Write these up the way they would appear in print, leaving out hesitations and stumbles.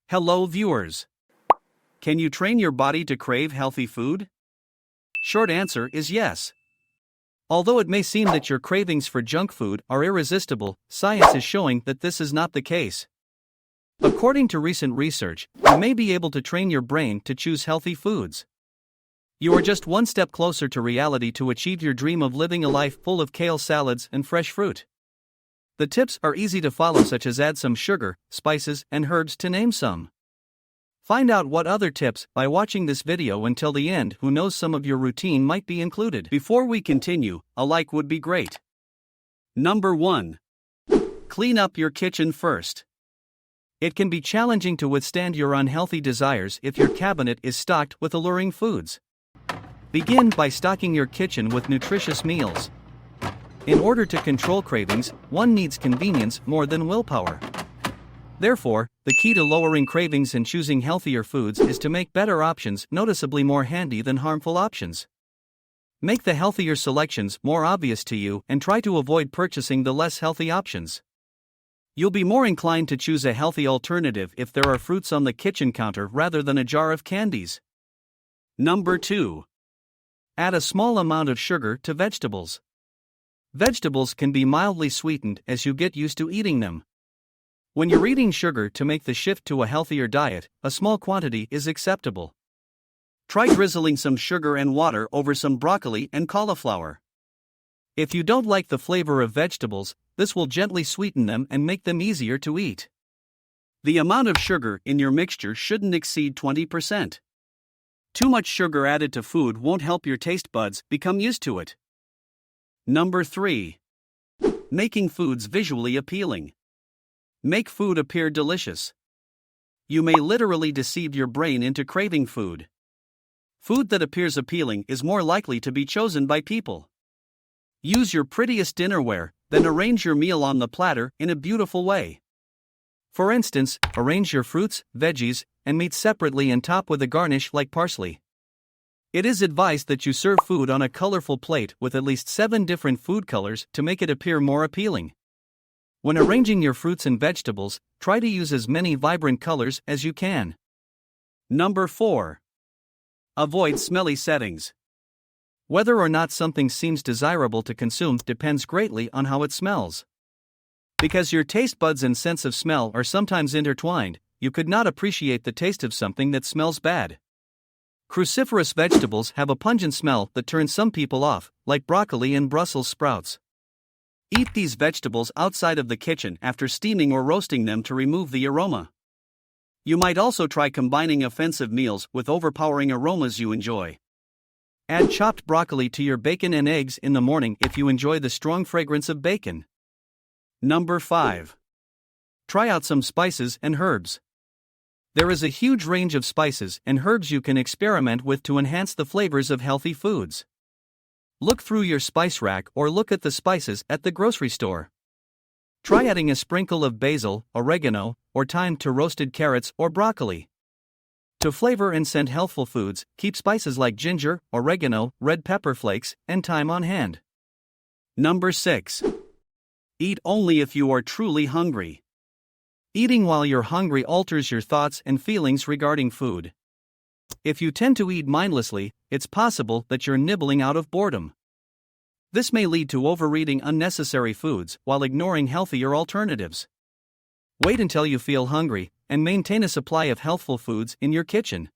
Hello viewers. Can you train your body to crave healthy food? Short answer is yes. Although it may seem that your cravings for junk food are irresistible, science is showing that this is not the case. According to recent research, you may be able to train your brain to choose healthy foods. You are just one step closer to reality to achieve your dream of living a life full of kale salads and fresh fruit. The tips are easy to follow, such as add some sugar, spices, and herbs to name some. Find out what other tips by watching this video until the end. Who knows, some of your routine might be included. Before we continue, a like would be great. Number 1. Clean up your kitchen first. It can be challenging to withstand your unhealthy desires if your cabinet is stocked with alluring foods. Begin by stocking your kitchen with nutritious meals. In order to control cravings, one needs convenience more than willpower. Therefore, the key to lowering cravings and choosing healthier foods is to make better options noticeably more handy than harmful options. Make the healthier selections more obvious to you and try to avoid purchasing the less healthy options. You'll be more inclined to choose a healthy alternative if there are fruits on the kitchen counter rather than a jar of candies. Number 2. Add a small amount of sugar to vegetables. Vegetables can be mildly sweetened as you get used to eating them. When you're eating sugar to make the shift to a healthier diet, a small quantity is acceptable. Try drizzling some sugar and water over some broccoli and cauliflower. If you don't like the flavor of vegetables, this will gently sweeten them and make them easier to eat. The amount of sugar in your mixture shouldn't exceed 20%. Too much sugar added to food won't help your taste buds become used to it. Number 3. Making foods visually appealing. Make food appear delicious. You may literally deceive your brain into craving food. Food that appears appealing is more likely to be chosen by people. Use your prettiest dinnerware, then arrange your meal on the platter in a beautiful way. For instance, arrange your fruits, veggies, and meat separately and top with a garnish like parsley. It is advised that you serve food on a colorful plate with at least 7 different food colors to make it appear more appealing. When arranging your fruits and vegetables, try to use as many vibrant colors as you can. Number 4. Avoid smelly settings. Whether or not something seems desirable to consume depends greatly on how it smells. Because your taste buds and sense of smell are sometimes intertwined, you could not appreciate the taste of something that smells bad. Cruciferous vegetables have a pungent smell that turns some people off, like broccoli and Brussels sprouts. Eat these vegetables outside of the kitchen after steaming or roasting them to remove the aroma. You might also try combining offensive meals with overpowering aromas you enjoy. Add chopped broccoli to your bacon and eggs in the morning if you enjoy the strong fragrance of bacon. Number 5. Try out some spices and herbs. There is a huge range of spices and herbs you can experiment with to enhance the flavors of healthy foods. Look through your spice rack or look at the spices at the grocery store. Try adding a sprinkle of basil, oregano, or thyme to roasted carrots or broccoli. To flavor and scent healthful foods, keep spices like ginger, oregano, red pepper flakes, and thyme on hand. Number 6. Eat only if you are truly hungry. Eating while you're hungry alters your thoughts and feelings regarding food. If you tend to eat mindlessly, it's possible that you're nibbling out of boredom. This may lead to overeating unnecessary foods while ignoring healthier alternatives. Wait until you feel hungry, and maintain a supply of healthful foods in your kitchen.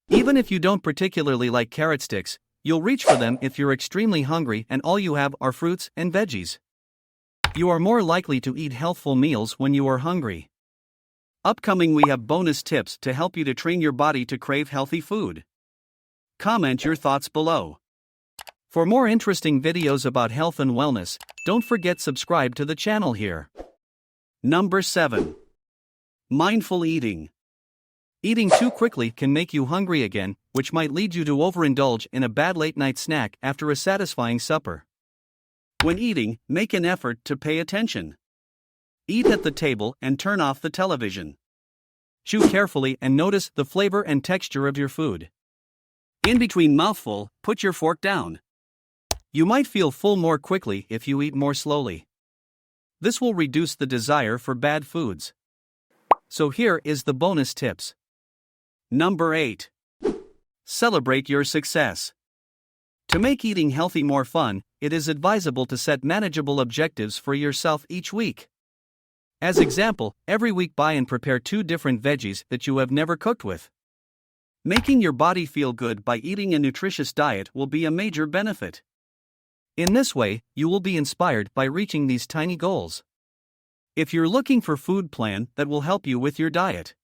Even if you don't particularly like carrot sticks, you'll reach for them if you're extremely hungry and all you have are fruits and veggies. You are more likely to eat healthful meals when you are hungry. Upcoming, we have bonus tips to help you to train your body to crave healthy food. Comment your thoughts below. For more interesting videos about health and wellness, don't forget subscribe to the channel here. Number 7. Mindful eating. Eating too quickly can make you hungry again, which might lead you to overindulge in a bad late-night snack after a satisfying supper. When eating, make an effort to pay attention. Eat at the table and turn off the television. Chew carefully and notice the flavor and texture of your food. In between mouthful, put your fork down. You might feel full more quickly if you eat more slowly. This will reduce the desire for bad foods. So here is the bonus tips. Number 8. Celebrate your success. To make eating healthy more fun, it is advisable to set manageable objectives for yourself each week. As example, every week buy and prepare 2 different veggies that you have never cooked with. Making your body feel good by eating a nutritious diet will be a major benefit. In this way, you will be inspired by reaching these tiny goals. If you're looking for food plan that will help you with your diet,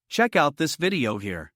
check out this video here.